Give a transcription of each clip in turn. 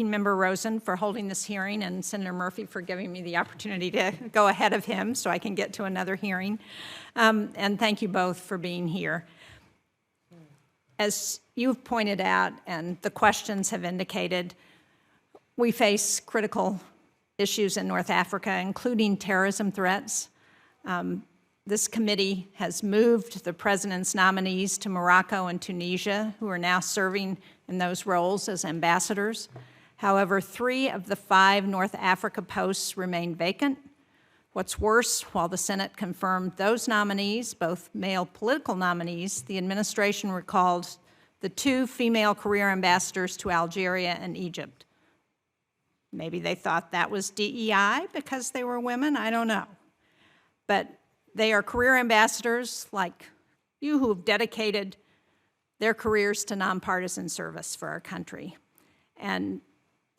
Member Rosen for holding this hearing, and Senator Murphy for giving me the opportunity to go ahead of him so I can get to another hearing. And thank you both for being here. As you've pointed out and the questions have indicated, we face critical issues in North Africa, including terrorism threats. This committee has moved the president's nominees to Morocco and Tunisia, who are now serving in those roles as ambassadors. However, 3 of the 5 North Africa posts remain vacant. What's worse, while the Senate confirmed those nominees, both male political nominees, the administration recalled the 2 female career ambassadors to Algeria and Egypt. Maybe they thought that was DEI because they were women, I don't know. But they are career ambassadors like you who have dedicated their careers to nonpartisan service for our country. And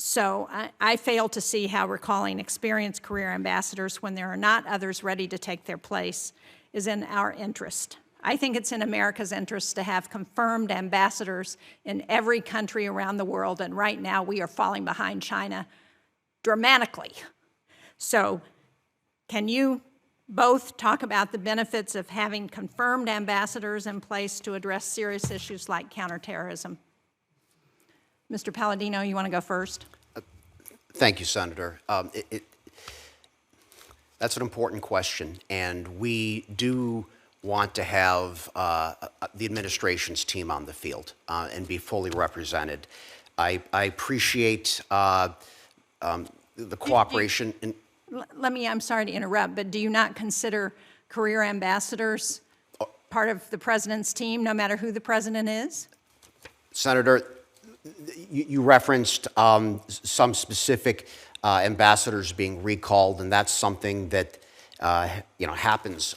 so I fail to see how recalling experienced career ambassadors when there are not others ready to take their place is in our interest. I think it's in America's interest to have confirmed ambassadors in every country around the world, and right now we are falling behind China dramatically. So can you both talk about the benefits of having confirmed ambassadors in place to address serious issues like counterterrorism? Mr. Palladino, you want to go first? Thank you, Senator. That's an important question, and we do want to have the administration's team on the field and be fully represented. I appreciate the cooperation. I'm sorry to interrupt, but do you not consider career ambassadors part of the president's team, no matter who the president is? Senator, you referenced some specific ambassadors being recalled, and that's something that happens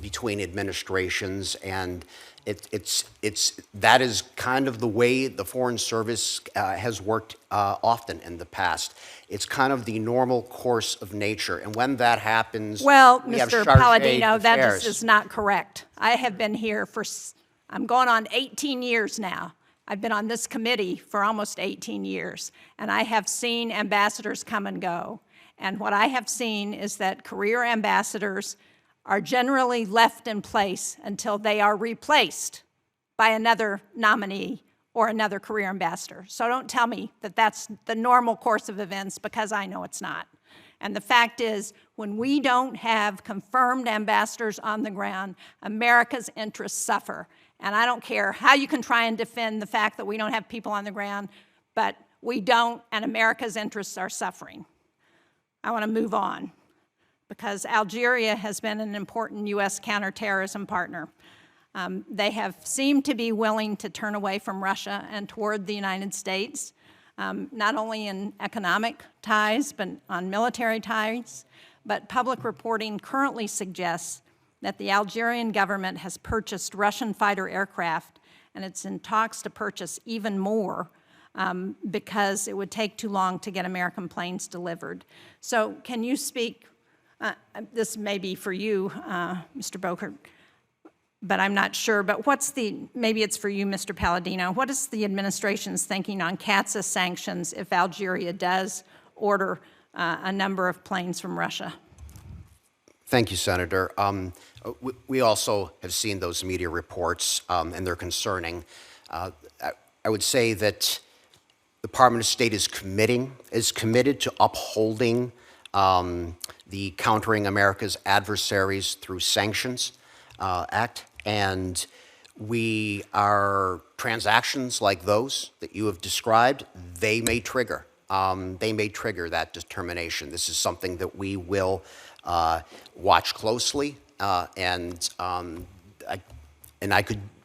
between administrations, and that is kind of the way the Foreign Service has worked often in the past. It's kind of the normal course of nature, and when that happens, well, we Mr. have Palladino, that affairs. is not correct. I have been here I'm going on 18 years now. I've been on this committee for almost 18 years, and I have seen ambassadors come and go. And what I have seen is that career ambassadors are generally left in place until they are replaced by another nominee or another career ambassador. So don't tell me that that's the normal course of events, because I know it's not. And the fact is, when we don't have confirmed ambassadors on the ground, America's interests suffer. And I don't care how you can try and defend the fact that we don't have people on the ground, but we don't, and America's interests are suffering. I want to move on, because Algeria has been an important U.S. counterterrorism partner. They have seemed to be willing to turn away from Russia and toward the United States, not only in economic ties, but on military ties. But public reporting currently suggests that the Algerian government has purchased Russian fighter aircraft, and it's in talks to purchase even more because it would take too long to get American planes delivered. So can you speak, this may be for you, Mr. Boker, but I'm not sure, but maybe it's for you, Mr. Palladino, what is the administration's thinking on CAATSA sanctions if Algeria does order a number of planes from Russia? Thank you, Senator. We also have seen those media reports, and they're concerning. I would say that the Department of State is committed to upholding the Countering America's Adversaries Through Sanctions Act, and transactions like those that you have described, they may trigger that determination. This is something that we will watch closely,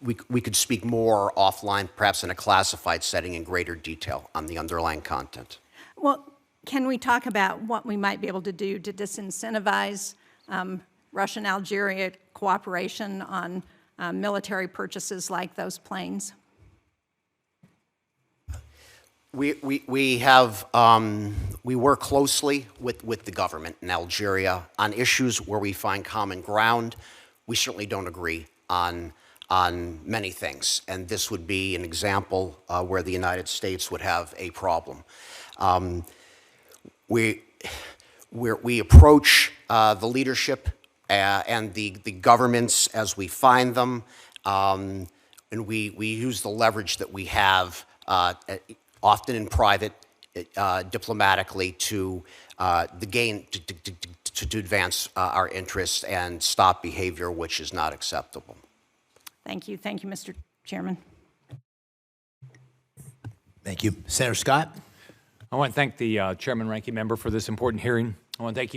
we could speak more offline, perhaps in a classified setting, in greater detail on the underlying content. Well, can we talk about what we might be able to do to disincentivize Russian-Algeria cooperation on military purchases like those planes? We work closely with the government in Algeria on issues where we find common ground. We certainly don't agree on many things, and this would be an example where the United States would have a problem. We approach the leadership and the governments as we find them, and we use the leverage that we have, often in private, diplomatically, to advance our interests and stop behavior which is not acceptable. Thank you, Mr. Chairman. Thank you. Senator Scott? I want to thank the chairman, ranking member for this important hearing. I want to thank you.